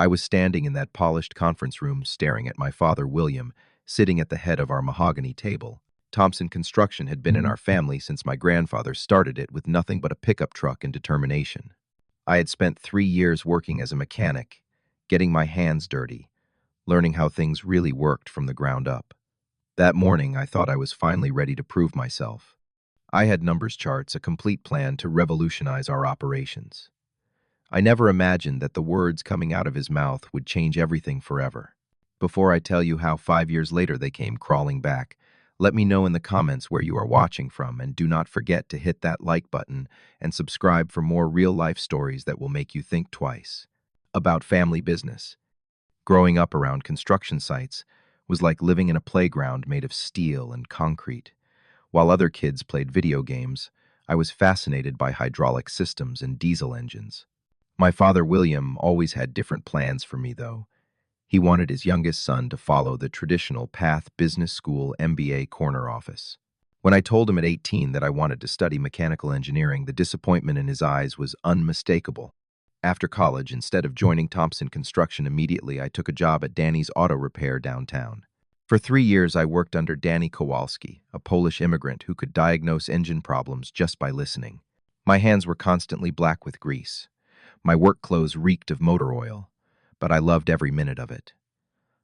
I was standing in that polished conference room staring at my father, William, sitting at the head of our mahogany table. Thompson Construction had been in our family since my grandfather started it with nothing but a pickup truck and determination. I had spent 3 years working as a mechanic, getting my hands dirty, learning how things really worked from the ground up. That morning, I thought I was finally ready to prove myself. I had numbers charts, a complete plan to revolutionize our operations. I never imagined that the words coming out of his mouth would change everything forever. Before I tell you how 5 years later they came crawling back, let me know in the comments where you are watching from, and do not forget to hit that like button and subscribe for more real-life stories that will make you think twice. About family business. Growing up around construction sites was like living in a playground made of steel and concrete. While other kids played video games, I was fascinated by hydraulic systems and diesel engines. My father, William, always had different plans for me, though. He wanted his youngest son to follow the traditional path: business school, MBA, corner office. When I told him at 18 that I wanted to study mechanical engineering, the disappointment in his eyes was unmistakable. After college, instead of joining Thompson Construction immediately, I took a job at Danny's Auto Repair downtown. For 3 years, I worked under Danny Kowalski, a Polish immigrant who could diagnose engine problems just by listening. My hands were constantly black with grease. My work clothes reeked of motor oil, but I loved every minute of it.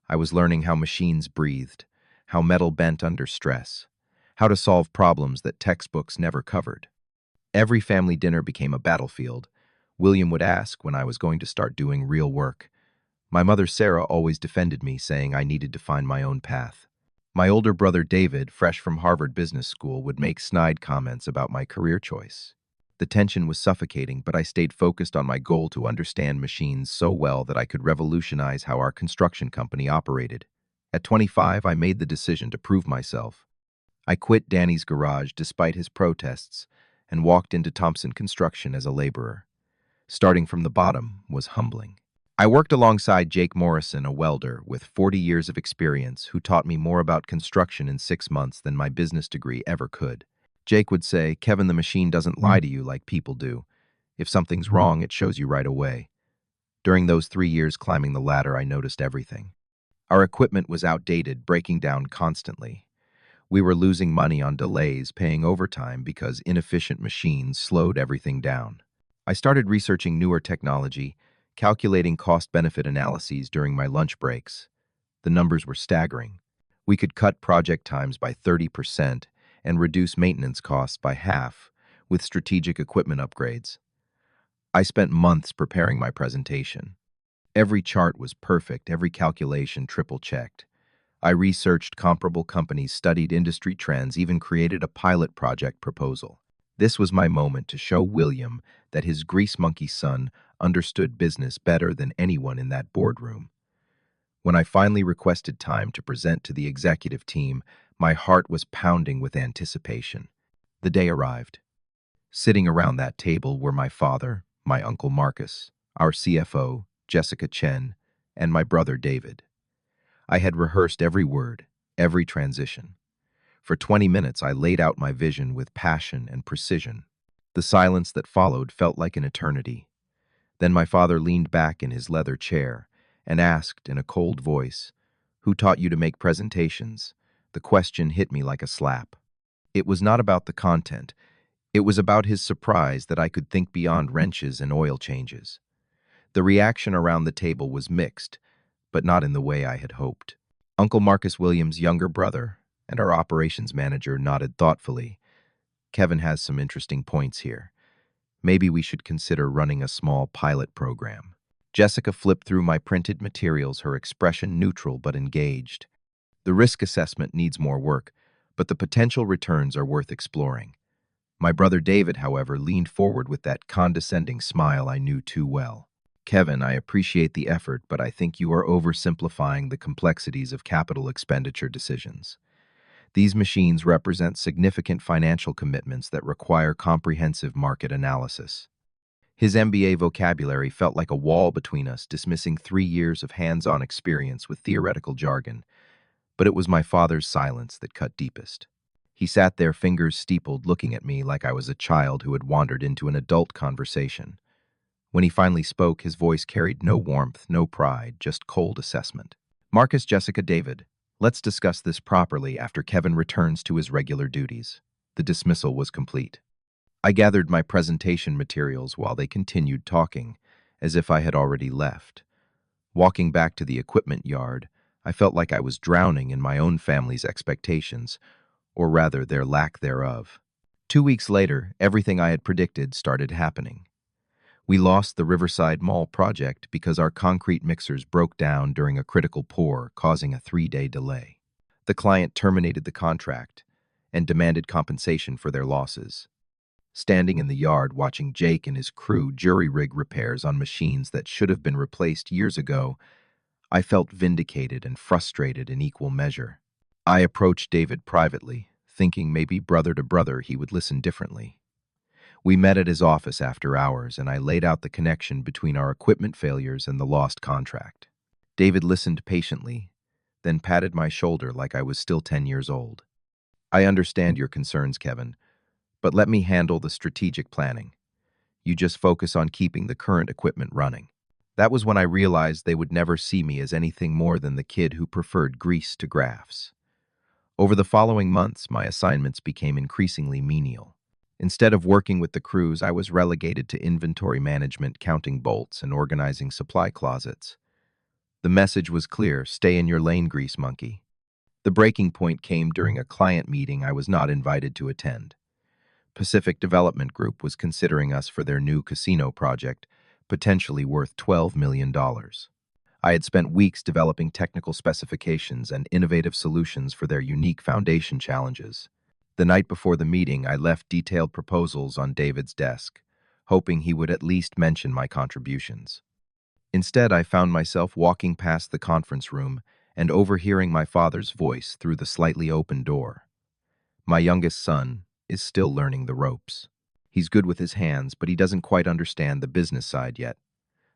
I was learning how machines breathed, how metal bent under stress, how to solve problems that textbooks never covered. Every family dinner became a battlefield. William would ask when I was going to start doing real work. My mother, Sarah, always defended me, saying I needed to find my own path. My older brother, David, fresh from Harvard Business School, would make snide comments about my career choice. The tension was suffocating, but I stayed focused on my goal to understand machines so well that I could revolutionize how our construction company operated. At 25, I made the decision to prove myself. I quit Danny's garage despite his protests and walked into Thompson Construction as a laborer. Starting from the bottom was humbling. I worked alongside Jake Morrison, a welder with 40 years of experience, who taught me more about construction in 6 months than my business degree ever could. Jake would say, "Kevin, the machine doesn't lie to you like people do. If something's wrong, it shows you right away." During those 3 years climbing the ladder, I noticed everything. Our equipment was outdated, breaking down constantly. We were losing money on delays, paying overtime because inefficient machines slowed everything down. I started researching newer technology, calculating cost-benefit analyses during my lunch breaks. The numbers were staggering. We could cut project times by 30% and reduce maintenance costs by half with strategic equipment upgrades. I spent months preparing my presentation. Every chart was perfect, every calculation triple-checked. I researched comparable companies, studied industry trends, even created a pilot project proposal. This was my moment to show William that his grease monkey son understood business better than anyone in that boardroom. When I finally requested time to present to the executive team, my heart was pounding with anticipation. The day arrived. Sitting around that table were my father, my uncle Marcus, our CFO, Jessica Chen, and my brother David. I had rehearsed every word, every transition. For 20 minutes, I laid out my vision with passion and precision. The silence that followed felt like an eternity. Then my father leaned back in his leather chair and asked in a cold voice, "Who taught you to make presentations?" The question hit me like a slap. It was not about the content. It was about his surprise that I could think beyond wrenches and oil changes. The reaction around the table was mixed, but not in the way I had hoped. Uncle Marcus, William's younger brother, and our operations manager nodded thoughtfully. "Kevin has some interesting points here. Maybe we should consider running a small pilot program." Jessica flipped through my printed materials, her expression neutral but engaged. "The risk assessment needs more work, but the potential returns are worth exploring." My brother David, however, leaned forward with that condescending smile I knew too well. "Kevin, I appreciate the effort, but I think you are oversimplifying the complexities of capital expenditure decisions. These machines represent significant financial commitments that require comprehensive market analysis." His MBA vocabulary felt like a wall between us, dismissing 3 years of hands-on experience with theoretical jargon. But it was my father's silence that cut deepest. He sat there, fingers steepled, looking at me like I was a child who had wandered into an adult conversation. When he finally spoke, his voice carried no warmth, no pride, just cold assessment. Marcus, Jessica, David, let's discuss this properly after Kevin returns to his regular duties. The dismissal was complete. I gathered my presentation materials while they continued talking, as if I had already left. Walking back to the equipment yard, I felt like I was drowning in my own family's expectations, or rather their lack thereof. 2 weeks later, everything I had predicted started happening. We lost the Riverside Mall project because our concrete mixers broke down during a critical pour, causing a 3-day delay. The client terminated the contract and demanded compensation for their losses. Standing in the yard watching Jake and his crew jury-rig repairs on machines that should have been replaced years ago, I felt vindicated and frustrated in equal measure. I approached David privately, thinking maybe brother to brother he would listen differently. We met at his office after hours, and I laid out the connection between our equipment failures and the lost contract. David listened patiently, then patted my shoulder like I was still 10 years old. I understand your concerns, Kevin, but let me handle the strategic planning. You just focus on keeping the current equipment running. That was when I realized they would never see me as anything more than the kid who preferred grease to graphs. Over the following months, my assignments became increasingly menial. Instead of working with the crews, I was relegated to inventory management, counting bolts, and organizing supply closets. The message was clear: stay in your lane, grease monkey. The breaking point came during a client meeting I was not invited to attend. Pacific Development Group was considering us for their new casino project, potentially worth $12 million. I had spent weeks developing technical specifications and innovative solutions for their unique foundation challenges. The night before the meeting, I left detailed proposals on David's desk, hoping he would at least mention my contributions. Instead, I found myself walking past the conference room and overhearing my father's voice through the slightly open door. My youngest son is still learning the ropes. He's good with his hands, but he doesn't quite understand the business side yet.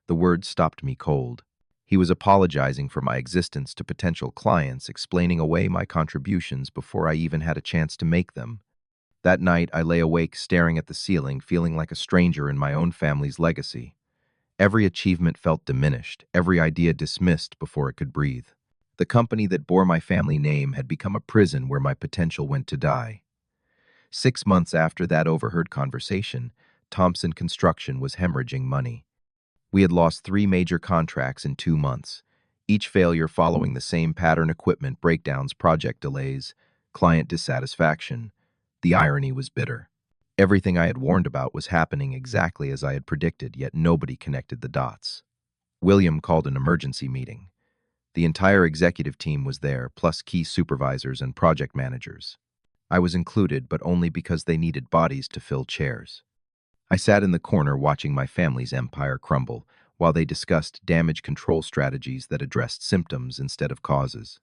The words stopped me cold. He was apologizing for my existence to potential clients, explaining away my contributions before I even had a chance to make them. That night, I lay awake staring at the ceiling, feeling like a stranger in my own family's legacy. Every achievement felt diminished, every idea dismissed before it could breathe. The company that bore my family name had become a prison where my potential went to die. 6 months after that overheard conversation, Thompson Construction was hemorrhaging money. We had lost 3 major contracts in 2 months, each failure following the same pattern: equipment breakdowns, project delays, client dissatisfaction. The irony was bitter. Everything I had warned about was happening exactly as I had predicted, yet nobody connected the dots. William called an emergency meeting. The entire executive team was there, plus key supervisors and project managers. I was included, but only because they needed bodies to fill chairs. I sat in the corner watching my family's empire crumble, while they discussed damage control strategies that addressed symptoms instead of causes.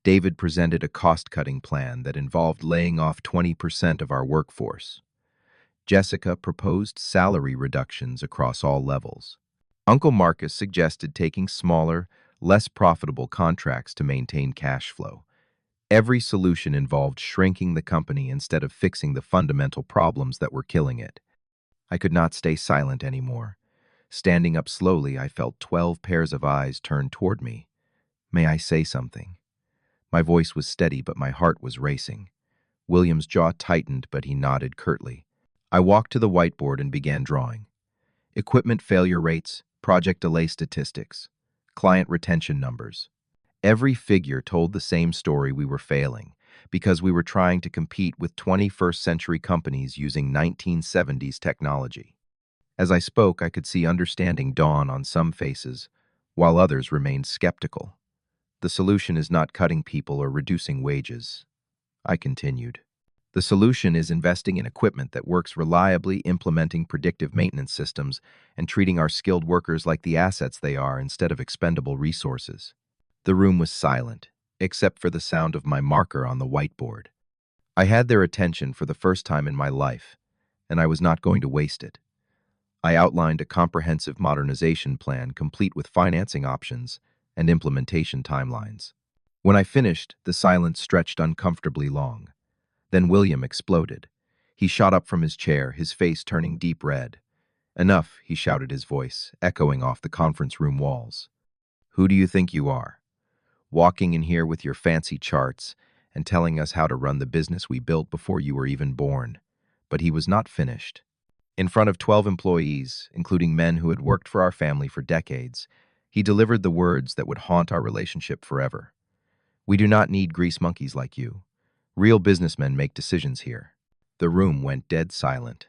David presented a cost-cutting plan that involved laying off 20% of our workforce. Jessica proposed salary reductions across all levels. Uncle Marcus suggested taking smaller, less profitable contracts to maintain cash flow. Every solution involved shrinking the company instead of fixing the fundamental problems that were killing it. I could not stay silent anymore. Standing up slowly, I felt 12 pairs of eyes turned toward me. May I say something? My voice was steady, but my heart was racing. William's jaw tightened, but he nodded curtly. I walked to the whiteboard and began drawing. Equipment failure rates, project delay statistics, client retention numbers. Every figure told the same story: we were failing because we were trying to compete with 21st century companies using 1970s technology. As I spoke, I could see understanding dawn on some faces, while others remained skeptical. The solution is not cutting people or reducing wages, I continued. The solution is investing in equipment that works reliably, implementing predictive maintenance systems, and treating our skilled workers like the assets they are instead of expendable resources. The room was silent, except for the sound of my marker on the whiteboard. I had their attention for the first time in my life, and I was not going to waste it. I outlined a comprehensive modernization plan, complete with financing options and implementation timelines. When I finished, the silence stretched uncomfortably long. Then William exploded. He shot up from his chair, his face turning deep red. "Enough," he shouted, his voice echoing off the conference room walls. "Who do you think you are? Walking in here with your fancy charts and telling us how to run the business we built before you were even born." But he was not finished. In front of 12 employees, including men who had worked for our family for decades, he delivered the words that would haunt our relationship forever. "We do not need grease monkeys like you. Real businessmen make decisions here." The room went dead silent.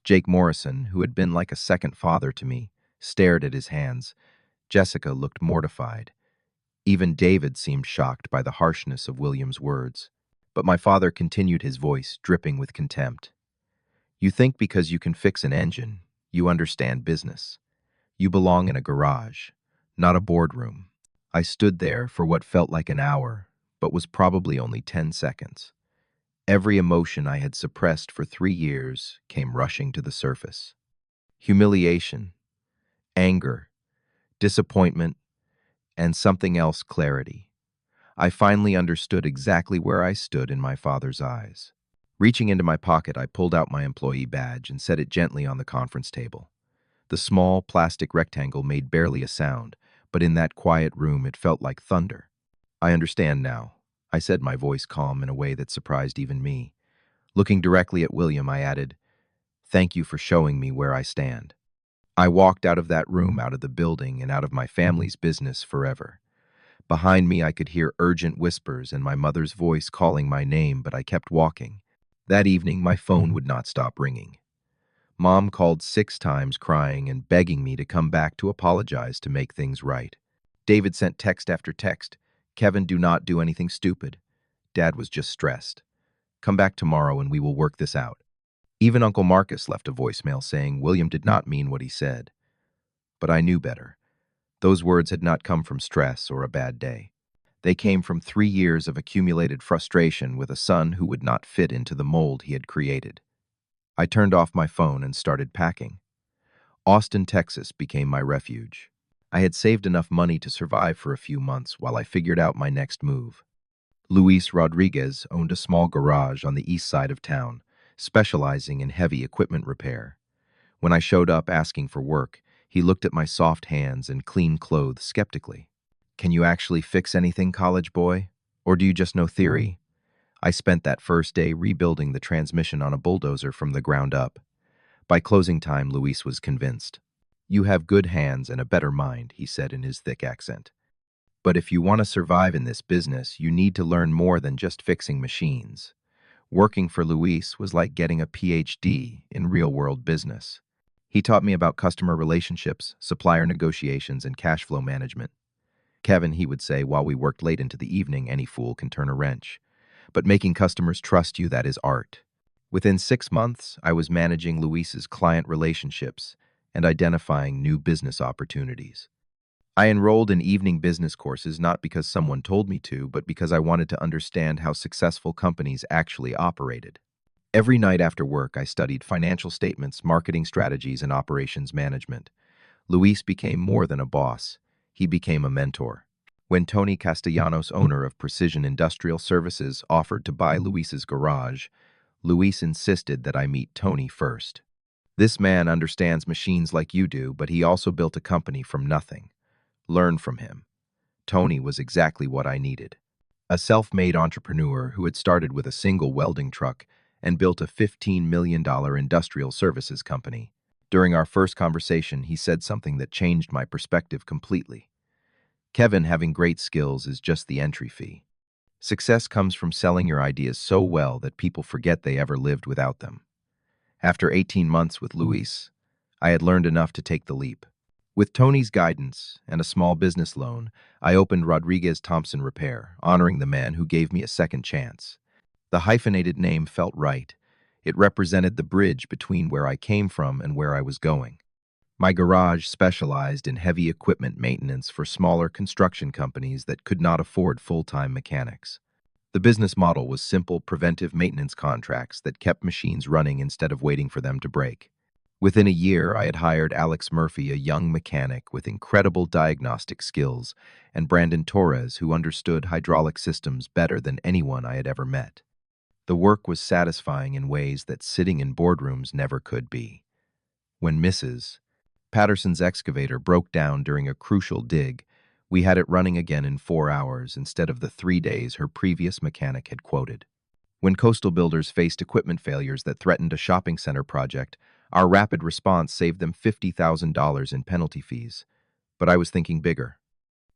Jake Morrison, who had been like a second father to me, stared at his hands. Jessica looked mortified. Even David seemed shocked by the harshness of William's words. But my father continued, his voice dripping with contempt. "You think because you can fix an engine, you understand business. You belong in a garage, not a boardroom." I stood there for what felt like an hour, but was probably only 10 seconds. Every emotion I had suppressed for 3 years came rushing to the surface. Humiliation, anger, disappointment, and something else, clarity. I finally understood exactly where I stood in my father's eyes. Reaching into my pocket, I pulled out my employee badge and set it gently on the conference table. The small plastic rectangle made barely a sound, but in that quiet room it felt like thunder. "I understand now," I said, my voice calm in a way that surprised even me. Looking directly at William, I added, "Thank you for showing me where I stand." I walked out of that room, out of the building, and out of my family's business forever. Behind me, I could hear urgent whispers and my mother's voice calling my name, but I kept walking. That evening, my phone would not stop ringing. Mom called 6 times, crying and begging me to come back to apologize, to make things right. David sent text after text. "Kevin, do not do anything stupid." Dad was just stressed. "Come back tomorrow and we will work this out." Even Uncle Marcus left a voicemail saying William did not mean what he said. But I knew better. Those words had not come from stress or a bad day. They came from 3 years of accumulated frustration with a son who would not fit into the mold he had created. I turned off my phone and started packing. Austin, Texas became my refuge. I had saved enough money to survive for a few months while I figured out my next move. Luis Rodriguez owned a small garage on the east side of town, specializing in heavy equipment repair. When I showed up asking for work, he looked at my soft hands and clean clothes skeptically. "Can you actually fix anything, college boy? Or do you just know theory?" I spent that first day rebuilding the transmission on a bulldozer from the ground up. By closing time, Luis was convinced. "You have good hands and a better mind," he said in his thick accent. "But if you want to survive in this business, you need to learn more than just fixing machines." Working for Luis was like getting a PhD in real-world business. He taught me about customer relationships, supplier negotiations, and cash flow management. "Kevin," he would say while we worked late into the evening, "any fool can turn a wrench. But making customers trust you, that is art." Within 6 months, I was managing Luis's client relationships and identifying new business opportunities. I enrolled in evening business courses not because someone told me to, but because I wanted to understand how successful companies actually operated. Every night after work, I studied financial statements, marketing strategies, and operations management. Luis became more than a boss. He became a mentor. When Tony Castellanos, owner of Precision Industrial Services, offered to buy Luis's garage, Luis insisted that I meet Tony first. "This man understands machines like you do, but he also built a company from nothing. Learn from him." Tony was exactly what I needed. A self-made entrepreneur who had started with a single welding truck and built a $15 million industrial services company. During our first conversation, he said something that changed my perspective completely. "Kevin, having great skills is just the entry fee. Success comes from selling your ideas so well that people forget they ever lived without them." After 18 months with Luis, I had learned enough to take the leap. With Tony's guidance and a small business loan, I opened Rodriguez Thompson Repair, honoring the man who gave me a second chance. The hyphenated name felt right. It represented the bridge between where I came from and where I was going. My garage specialized in heavy equipment maintenance for smaller construction companies that could not afford full-time mechanics. The business model was simple, preventive maintenance contracts that kept machines running instead of waiting for them to break. Within a year, I had hired Alex Murphy, a young mechanic with incredible diagnostic skills, and Brandon Torres, who understood hydraulic systems better than anyone I had ever met. The work was satisfying in ways that sitting in boardrooms never could be. When Mrs. Patterson's excavator broke down during a crucial dig, we had it running again in 4 hours instead of the 3 days her previous mechanic had quoted. When coastal builders faced equipment failures that threatened a shopping center project, our rapid response saved them $50,000 in penalty fees. But I was thinking bigger.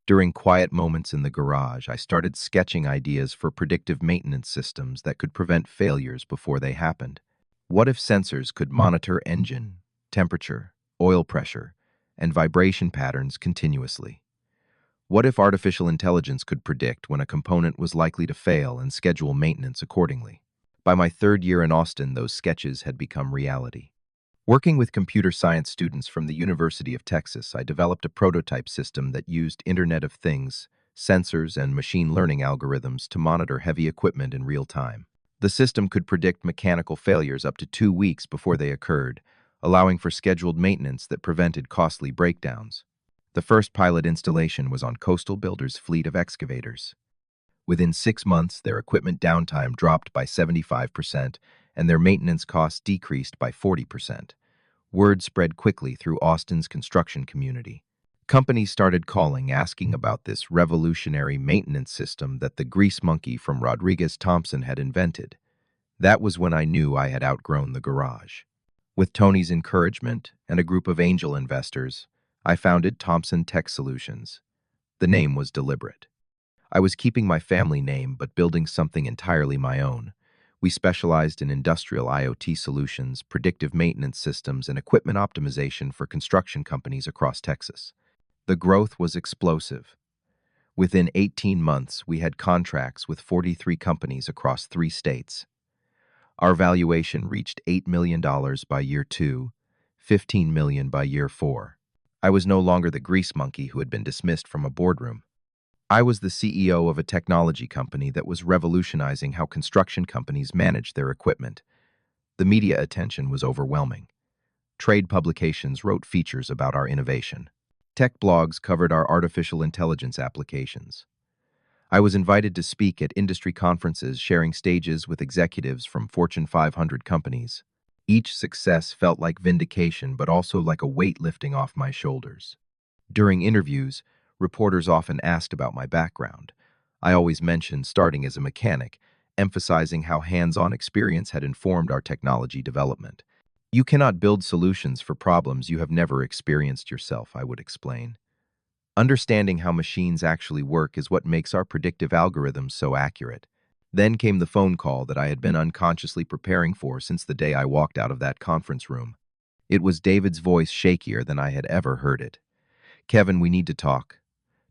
During quiet moments in the garage, I started sketching ideas for predictive maintenance systems that could prevent failures before they happened. What if sensors could monitor engine, temperature, oil pressure, and vibration patterns continuously? What if artificial intelligence could predict when a component was likely to fail and schedule maintenance accordingly? By my third year in Austin, those sketches had become reality. Working with computer science students from the University of Texas, I developed a prototype system that used Internet of Things, sensors, and machine learning algorithms to monitor heavy equipment in real time. The system could predict mechanical failures up to 2 weeks before they occurred, allowing for scheduled maintenance that prevented costly breakdowns. The first pilot installation was on Coastal Builders' fleet of excavators. Within 6 months, their equipment downtime dropped by 75%, and their maintenance costs decreased by 40%. Word spread quickly through Austin's construction community. Companies started calling, asking about this revolutionary maintenance system that the grease monkey from Rodriguez Thompson had invented. That was when I knew I had outgrown the garage. With Tony's encouragement and a group of angel investors, I founded Thompson Tech Solutions. The name was deliberate. I was keeping my family name but building something entirely my own. We specialized in industrial IoT solutions, predictive maintenance systems, and equipment optimization for construction companies across Texas. The growth was explosive. Within 18 months, we had contracts with 43 companies across 3 states. Our valuation reached $8 million by year 2, $15 million by year 4. I was no longer the grease monkey who had been dismissed from a boardroom. I was the CEO of a technology company that was revolutionizing how construction companies manage their equipment. The media attention was overwhelming. Trade publications wrote features about our innovation. Tech blogs covered our artificial intelligence applications. I was invited to speak at industry conferences, sharing stages with executives from Fortune 500 companies. Each success felt like vindication, but also like a weight lifting off my shoulders. During interviews, reporters often asked about my background. I always mentioned starting as a mechanic, emphasizing how hands-on experience had informed our technology development. You cannot build solutions for problems you have never experienced yourself, I would explain. Understanding how machines actually work is what makes our predictive algorithms so accurate. Then came the phone call that I had been unconsciously preparing for since the day I walked out of that conference room. It was David's voice, shakier than I had ever heard it. "Kevin, we need to talk.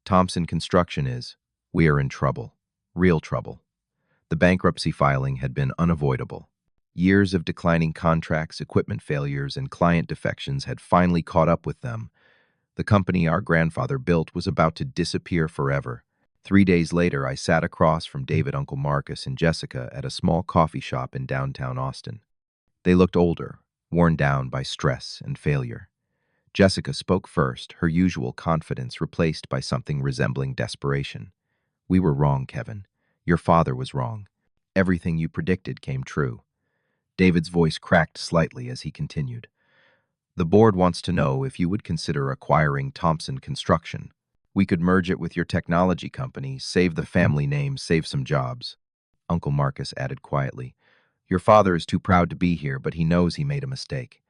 Thompson Construction is. We are in trouble. Real trouble." The bankruptcy filing had been unavoidable. Years of declining contracts, equipment failures, and client defections had finally caught up with them. The company our grandfather built was about to disappear forever. 3 days later, I sat across from David, Uncle Marcus, and Jessica at a small coffee shop in downtown Austin. They looked older, worn down by stress and failure. Jessica spoke first, her usual confidence replaced by something resembling desperation. "We were wrong, Kevin. Your father was wrong. Everything you predicted came true." David's voice cracked slightly as he continued. "The board wants to know if you would consider acquiring Thompson Construction. We could merge it with your technology company, save the family name, save some jobs." Uncle Marcus added quietly, "Your father is too proud to be here, but he knows he made a mistake."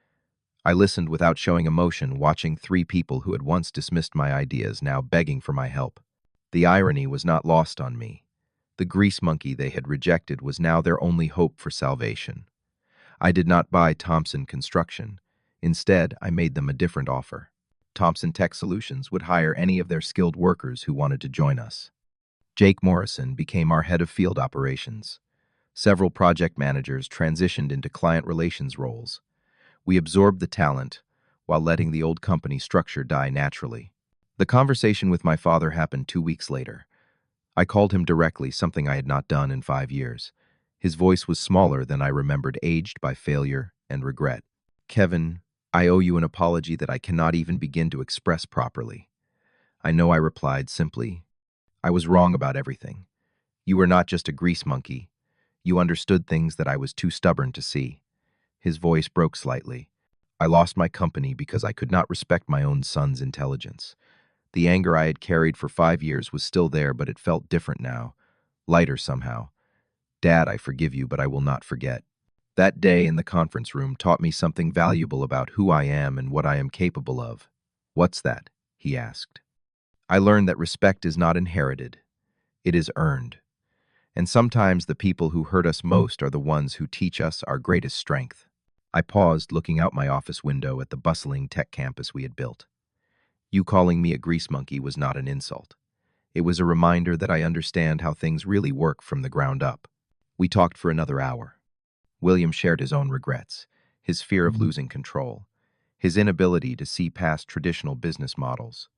I listened without showing emotion, watching 3 people who had once dismissed my ideas now begging for my help. The irony was not lost on me. The grease monkey they had rejected was now their only hope for salvation. I did not buy Thompson Construction. Instead, I made them a different offer. Thompson Tech Solutions would hire any of their skilled workers who wanted to join us. Jake Morrison became our head of field operations. Several project managers transitioned into client relations roles. We absorbed the talent while letting the old company structure die naturally. The conversation with my father happened 2 weeks later. I called him directly, something I had not done in 5 years. His voice was smaller than I remembered, aged by failure and regret. "Kevin, I owe you an apology that I cannot even begin to express properly." "I know," I replied simply. "I was wrong about everything. You were not just a grease monkey. You understood things that I was too stubborn to see." His voice broke slightly. I lost my company because I could not respect my own son's intelligence. The anger I had carried for 5 years was still there, but it felt different now, lighter somehow. Dad, I forgive you, but I will not forget. That day in the conference room taught me something valuable about who I am and what I am capable of. What's that? He asked. I learned that respect is not inherited, it is earned. And sometimes the people who hurt us most are the ones who teach us our greatest strength. I paused, looking out my office window at the bustling tech campus we had built. You calling me a grease monkey was not an insult. It was a reminder that I understand how things really work from the ground up. We talked for another hour. William shared his own regrets, his fear of losing control, his inability to see past traditional business models.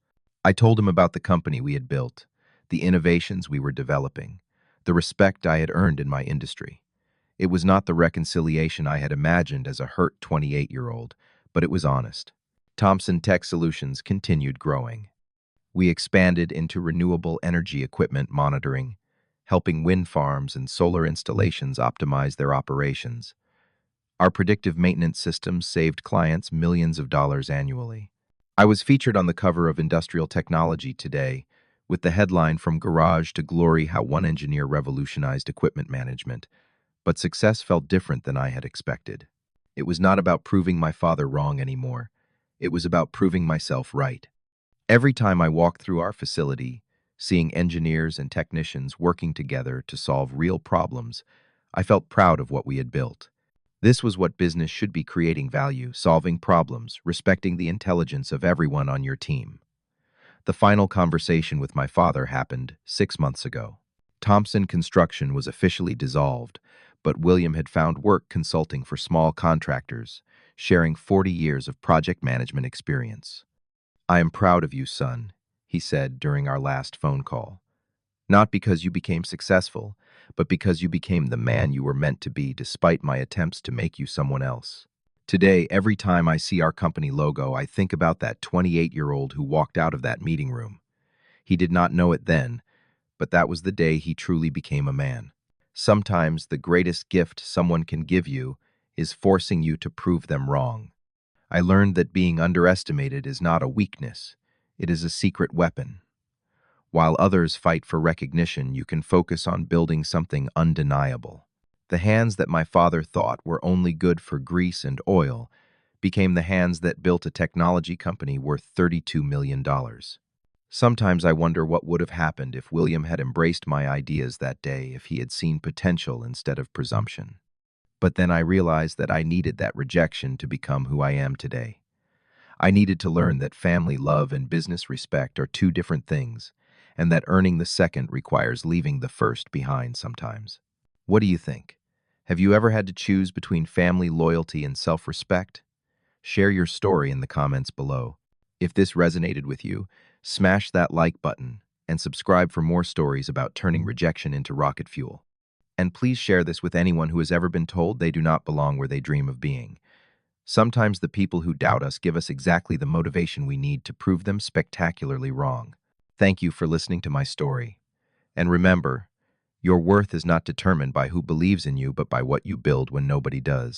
I told him about the company we had built, the innovations we were developing, the respect I had earned in my industry. It was not the reconciliation I had imagined as a hurt 28-year-old, but it was honest. Thompson Tech Solutions continued growing. We expanded into renewable energy equipment monitoring, helping wind farms and solar installations optimize their operations. Our predictive maintenance systems saved clients millions of dollars annually. I was featured on the cover of Industrial Technology Today, with the headline "From Garage to Glory: How One Engineer Revolutionized Equipment Management." But success felt different than I had expected. It was not about proving my father wrong anymore. It was about proving myself right. Every time I walked through our facility, seeing engineers and technicians working together to solve real problems, I felt proud of what we had built. This was what business should be: creating value, solving problems, respecting the intelligence of everyone on your team. The final conversation with my father happened 6 months ago. Thompson Construction was officially dissolved, but William had found work consulting for small contractors, sharing 40 years of project management experience. "I am proud of you, son," he said during our last phone call. "Not because you became successful, but because you became the man you were meant to be despite my attempts to make you someone else." Today, every time I see our company logo, I think about that 28-year-old who walked out of that meeting room. He did not know it then, but that was the day he truly became a man. Sometimes the greatest gift someone can give you is forcing you to prove them wrong. I learned that being underestimated is not a weakness, it is a secret weapon. While others fight for recognition, you can focus on building something undeniable. The hands that my father thought were only good for grease and oil became the hands that built a technology company worth $32 million. Sometimes I wonder what would have happened if William had embraced my ideas that day, if he had seen potential instead of presumption. But then I realized that I needed that rejection to become who I am today. I needed to learn that family love and business respect are two different things, and that earning the second requires leaving the first behind sometimes. What do you think? Have you ever had to choose between family loyalty and self-respect? Share your story in the comments below. If this resonated with you, smash that like button and subscribe for more stories about turning rejection into rocket fuel. And please share this with anyone who has ever been told they do not belong where they dream of being. Sometimes the people who doubt us give us exactly the motivation we need to prove them spectacularly wrong. Thank you for listening to my story. And remember, your worth is not determined by who believes in you, but by what you build when nobody does.